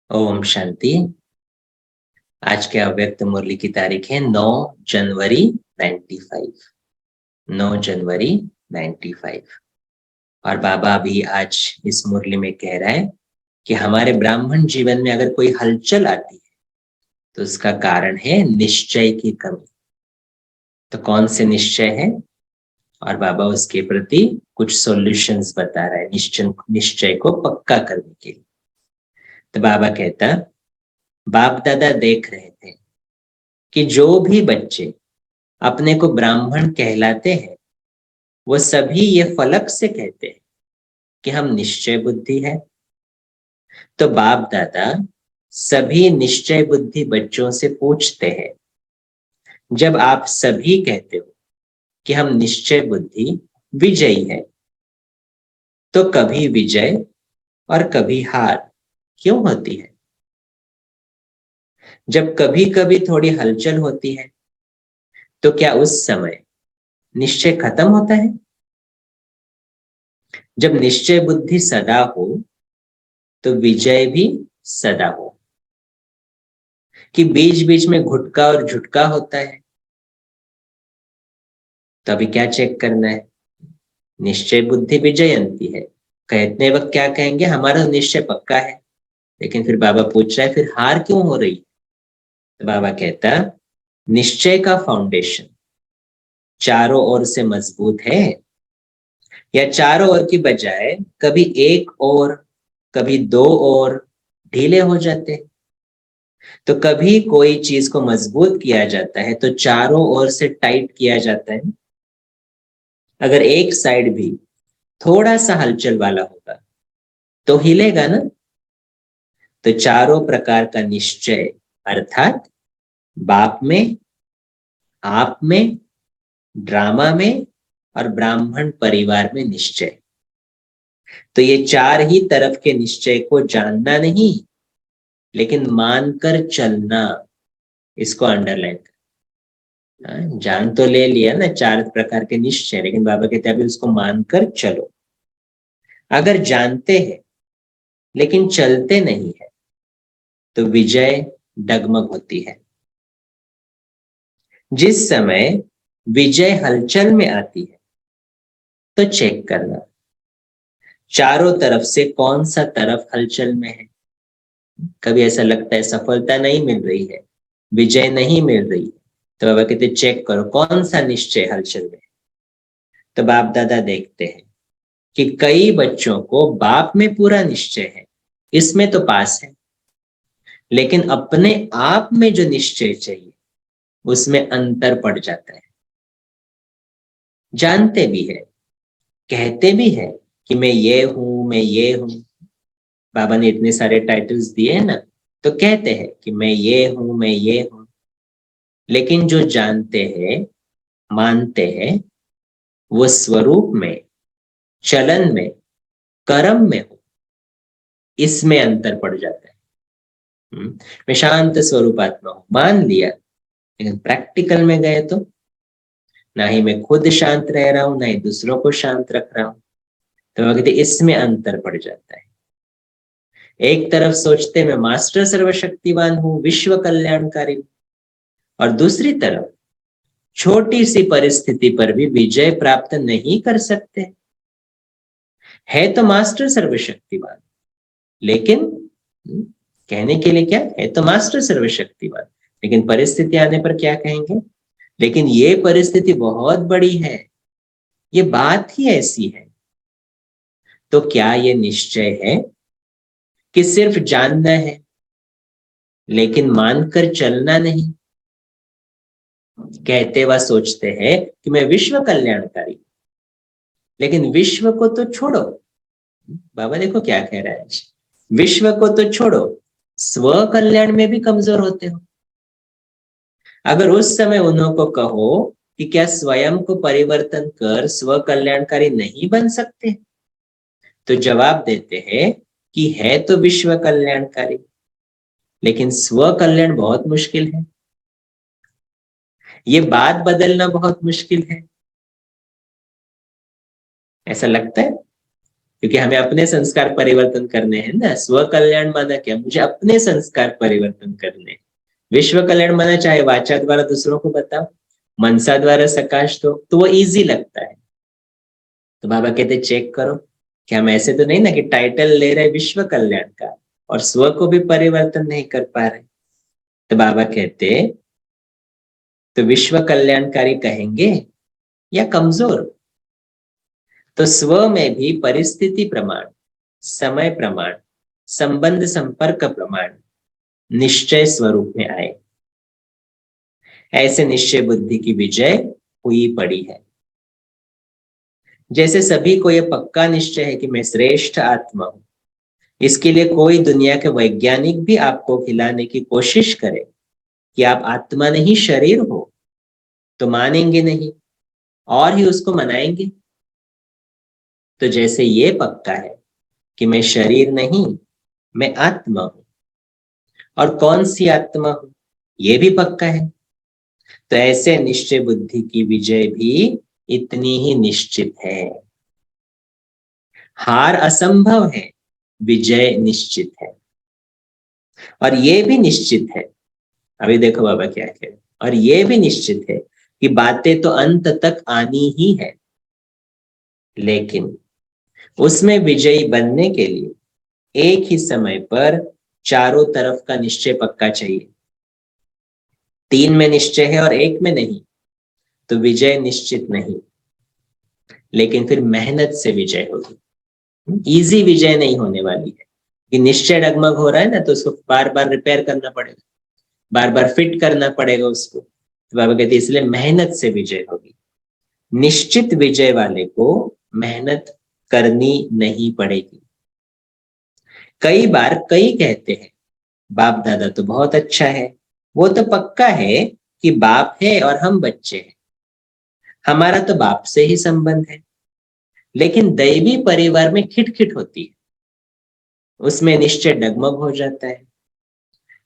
ओम शांति। आज के अव्यक्त मुरली की तारीख है 9 जनवरी 95। 9 जनवरी 95। और बाबा भी आज इस मुरली में कह रहा है कि हमारे ब्राह्मण जीवन में अगर कोई हलचल आती है तो उसका कारण है निश्चय की कमी। तो कौन से निश्चय है, और बाबा उसके प्रति कुछ सॉल्यूशंस बता रहा है निश्चय को पक्का करने के लिए। तो बाबा कहता, बाप दादा देख रहे थे कि जो भी बच्चे अपने को ब्राह्मण कहलाते हैं वो सभी ये फलक से कहते हैं कि हम निश्चय बुद्धि है। तो बाप दादा सभी निश्चय बुद्धि बच्चों से पूछते हैं, जब आप सभी कहते हो कि हम निश्चय बुद्धि विजयी है, तो कभी विजय और कभी हार क्यों होती है? जब कभी कभी थोड़ी हलचल होती है तो क्या उस समय निश्चय खत्म होता है? जब निश्चय बुद्धि सदा हो तो विजय भी सदा हो, कि बीच बीच में घुटका और झुटका होता है? तो अभी क्या चेक करना है? निश्चय बुद्धि विजयंती है, कहते वक्त क्या कहेंगे? हमारा निश्चय पक्का है। लेकिन फिर बाबा पूछ रहा है फिर हार क्यों हो रही? तो बाबा कहता, निश्चय का फाउंडेशन चारों ओर से मजबूत है, या चारों ओर की बजाय कभी एक और कभी दो और ढीले हो जाते हैं? तो कभी कोई चीज को मजबूत किया जाता है तो चारों ओर से टाइट किया जाता है। अगर एक साइड भी थोड़ा सा हलचल वाला होगा तो हिलेगा ना। तो चारों प्रकार का निश्चय अर्थात बाप में, आप में, ड्रामा में और ब्राह्मण परिवार में निश्चय। तो ये चार ही तरफ के निश्चय को जानना नहीं लेकिन मानकर चलना, इसको अंडरलाइन कर। जान तो ले लिया ना चार प्रकार के निश्चय, लेकिन बाबा कहते हैं अभी उसको मानकर चलो। अगर जानते हैं लेकिन चलते नहीं है तो विजय डगमग होती है। जिस समय विजय हलचल में आती है तो चेक करना चारों तरफ से कौन सा तरफ हलचल में है। कभी ऐसा लगता है सफलता नहीं मिल रही है, विजय नहीं मिल रही है, तो बाबा कहते चेक करो कौन सा निश्चय हलचल में है। तो बाप दादा देखते हैं कि कई बच्चों को बाप में पूरा निश्चय है, इसमें तो पास है, लेकिन अपने आप में जो निश्चय चाहिए उसमें अंतर पड़ जाता है। जानते भी है, कहते भी है कि मैं ये हूं, मैं ये हूं। बाबा ने इतने सारे टाइटल्स दिए हैं ना, तो कहते हैं कि मैं ये हूं, मैं ये हूं। लेकिन जो जानते हैं, मानते हैं, वो स्वरूप में, चलन में, कर्म में हो, इसमें अंतर पड़ जाता है। मैं शांत स्वरूपात्मा हूं, मान लिया, लेकिन प्रैक्टिकल में गए तो ना ही मैं खुद शांत रह रहा हूं, ना ही दूसरों को शांत रख रहा हूं। तो वो कहते इसमें अंतर पड़ जाता है। एक तरफ सोचते मैं मास्टर सर्वशक्तिवान हूं, विश्व कल्याणकारी, और दूसरी तरफ छोटी सी परिस्थिति पर भी विजय प्राप्त नहीं कर सकते। है तो मास्टर सर्वशक्तिवान, लेकिन कहने के लिए क्या है, तो मास्टर सर्वशक्तिवान, लेकिन परिस्थिति आने पर क्या कहेंगे? लेकिन ये परिस्थिति बहुत बड़ी है, ये बात ही ऐसी है। तो क्या ये निश्चय है कि सिर्फ जानना है लेकिन मानकर चलना नहीं? कहते व सोचते हैं कि मैं विश्व कल्याणकारी, लेकिन विश्व को तो छोड़ो। बाबा देखो क्या कह रहा है, विश्व को तो छोड़ो, स्व कल्याण में भी कमजोर होते हो। अगर उस समय उन्हों को कहो कि क्या स्वयं को परिवर्तन कर स्व कल्याणकारी नहीं बन सकते, तो जवाब देते हैं कि है तो विश्व कल्याणकारी, लेकिन स्व कल्याण बहुत मुश्किल है, ये बात बदलना बहुत मुश्किल है। ऐसा लगता है, क्योंकि हमें अपने संस्कार परिवर्तन करने हैं ना। स्व कल्याण माना क्या, मुझे अपने संस्कार परिवर्तन करने। विश्व कल्याण माना चाहे वाचा द्वारा दूसरों को बताओ, मनसा द्वारा सकाश दो, तो वो इजी लगता है। तो बाबा कहते चेक करो कि हम ऐसे तो नहीं ना कि टाइटल ले रहे विश्व कल्याण का और स्व को भी परिवर्तन नहीं कर पा रहे। तो बाबा कहते तो विश्व कल्याणकारी कहेंगे या कमजोर। तो स्व में भी परिस्थिति प्रमाण, समय प्रमाण, संबंध संपर्क प्रमाण निश्चय स्वरूप में आए। ऐसे निश्चय बुद्धि की विजय हुई पड़ी है। जैसे सभी को यह पक्का निश्चय है कि मैं श्रेष्ठ आत्मा हूं, इसके लिए कोई दुनिया के वैज्ञानिक भी आपको खिलाने की कोशिश करे कि आप आत्मा नहीं शरीर हो, तो मानेंगे नहीं और ही उसको मनाएंगे। तो जैसे ये पक्का है कि मैं शरीर नहीं, मैं आत्मा हूं, और कौन सी आत्मा हूं ये भी पक्का है, तो ऐसे निश्चय बुद्धि की विजय भी इतनी ही निश्चित है। हार असंभव है, विजय निश्चित है। और ये भी निश्चित है, अभी देखो बाबा क्या कह रहे, और ये भी निश्चित है कि बातें तो अंत तक आनी ही है, लेकिन उसमें विजयी बनने के लिए एक ही समय पर चारों तरफ का निश्चय पक्का चाहिए। 3 में निश्चय है और 1 में नहीं, तो विजय निश्चित नहीं। लेकिन फिर मेहनत से विजय होगी। इजी विजय नहीं होने वाली है कि निश्चय डगमग हो रहा है ना, तो उसको बार बार रिपेयर करना पड़ेगा, बार बार फिट करना पड़ेगा उसको। तो बाबा कहते इसलिए मेहनत से विजय होगी। निश्चित विजय वाले को मेहनत करनी नहीं पड़ेगी। कई बार कई कहते हैं बाप दादा तो बहुत अच्छा है, वो तो पक्का है कि बाप है और हम बच्चे हैं, हमारा तो बाप से ही संबंध है। लेकिन दैवी परिवार में खिटखिट होती है, उसमें निश्चय डगमग हो जाता है,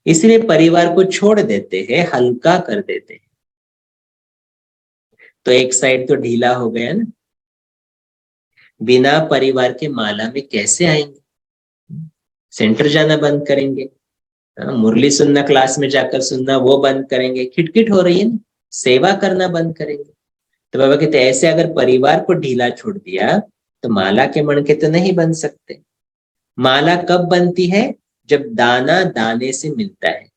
इसलिए परिवार को छोड़ देते हैं, हल्का कर देते हैं। तो एक साइड तो ढीला हो गया ना, बिना परिवार के माला में कैसे आएंगे, सेंटर जाना बंद करेंगे, मुरली सुनना, क्लास में जाकर सुनना वो बंद करेंगे, खिटखिट हो रही है ना, सेवा करना बंद करेंगे। तो बाबा कहते ऐसे अगर परिवार को ढीला छोड़ दिया तो माला के मणके तो नहीं बन सकते। माला कब बनती है, जब दाना दाने से मिलता है।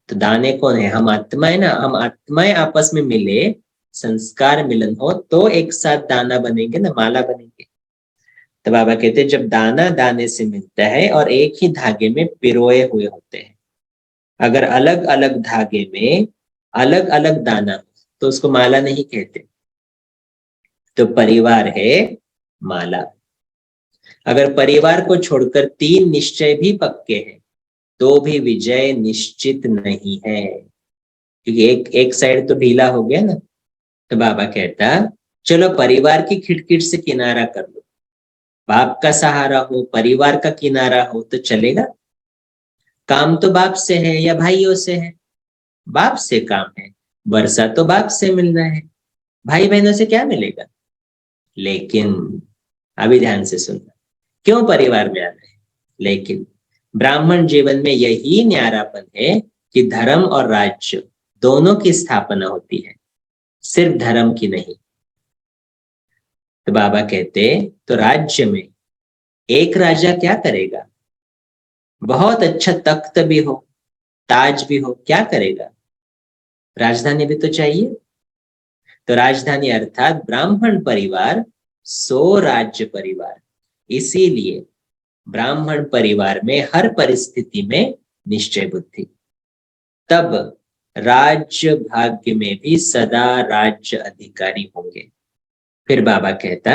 तो दाने कौन है, हम आत्मा है ना, हम आत्माएं आपस में मिले, संस्कार मिलन हो तो एक साथ दाना बनेंगे ना, माला बनेंगे। तो बाबा कहते जब दाना दाने से मिलता है और एक ही धागे में पिरोए हुए होते हैं, अगर अलग अलग धागे में अलग अलग दाना तो उसको माला नहीं कहते। तो परिवार है माला। अगर परिवार को छोड़कर 3 निश्चय भी पक्के हैं तो भी विजय निश्चित नहीं है, क्योंकि एक साइड तो ढीला हो गया ना। तो बाबा कहता चलो परिवार की खिटखिट से किनारा कर लो, बाप का सहारा हो, परिवार का किनारा हो तो चलेगा। काम तो बाप से है या भाइयों से है, बाप से काम है, वर्षा तो बाप से मिलना है, भाई बहनों से क्या मिलेगा। लेकिन अभी ध्यान से सुनना, क्यों परिवार में आना है, लेकिन ब्राह्मण जीवन में यही न्यारापन है कि धर्म और राज्य दोनों की स्थापना होती है, सिर्फ धर्म की नहीं। तो बाबा कहते तो राज्य में एक राजा क्या करेगा, बहुत अच्छा तख्त भी हो, ताज भी हो, क्या करेगा, राजधानी भी तो चाहिए। तो राजधानी अर्थात ब्राह्मण परिवार सो राज्य परिवार। इसीलिए ब्राह्मण परिवार में हर परिस्थिति में निश्चय बुद्धि, तब राज्य भाग्य में भी सदा राज्य अधिकारी होंगे। फिर बाबा कहता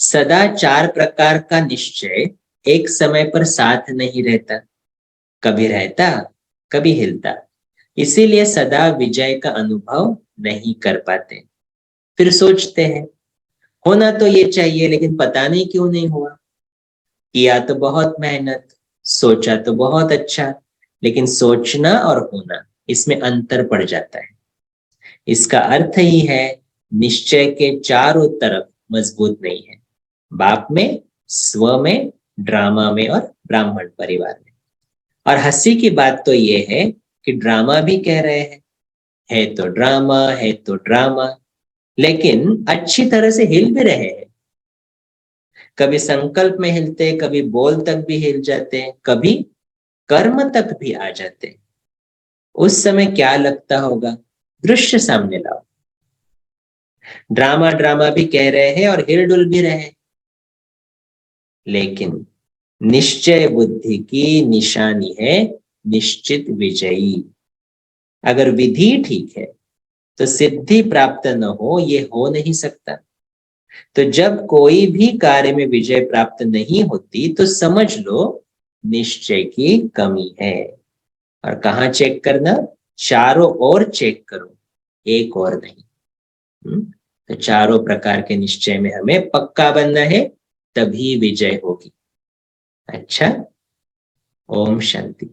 सदा 4 प्रकार का निश्चय एक समय पर साथ नहीं रहता, कभी रहता कभी हिलता, इसीलिए सदा विजय का अनुभव नहीं कर पाते। फिर सोचते हैं होना तो ये चाहिए लेकिन पता नहीं क्यों नहीं हुआ, किया तो बहुत मेहनत, सोचा तो बहुत अच्छा, लेकिन सोचना और होना इसमें अंतर पड़ जाता है। इसका अर्थ ही है निश्चय के चारों तरफ मजबूत नहीं है। बाप में, स्व में, ड्रामा में और ब्राह्मण परिवार में। और हंसी की बात तो ये है कि ड्रामा भी कह रहे हैं, है तो ड्रामा, है तो ड्रामा, लेकिन अच्छी तरह से हिल भी रहे हैं। कभी संकल्प में हिलते, कभी बोल तक भी हिल जाते हैं, कभी कर्म तक भी आ जाते हैं। उस समय क्या लगता होगा? दृश्य सामने लाओ। ड्रामा ड्रामा भी कह रहे हैं और हिलडुल भी रहे हैं, लेकिन निश्चय बुद्धि की निशानी है निश्चित विजयी। अगर विधि ठीक है तो सिद्धि प्राप्त न हो, ये हो नहीं सकता। तो जब कोई भी कार्य में विजय प्राप्त नहीं होती तो समझ लो निश्चय की कमी है। और कहाँ चेक करना? चारों ओर चेक करो, एक और नहीं। तो चारों प्रकार के निश्चय में हमें पक्का बनना है, तभी विजय होगी। अच्छा, ओम शांति।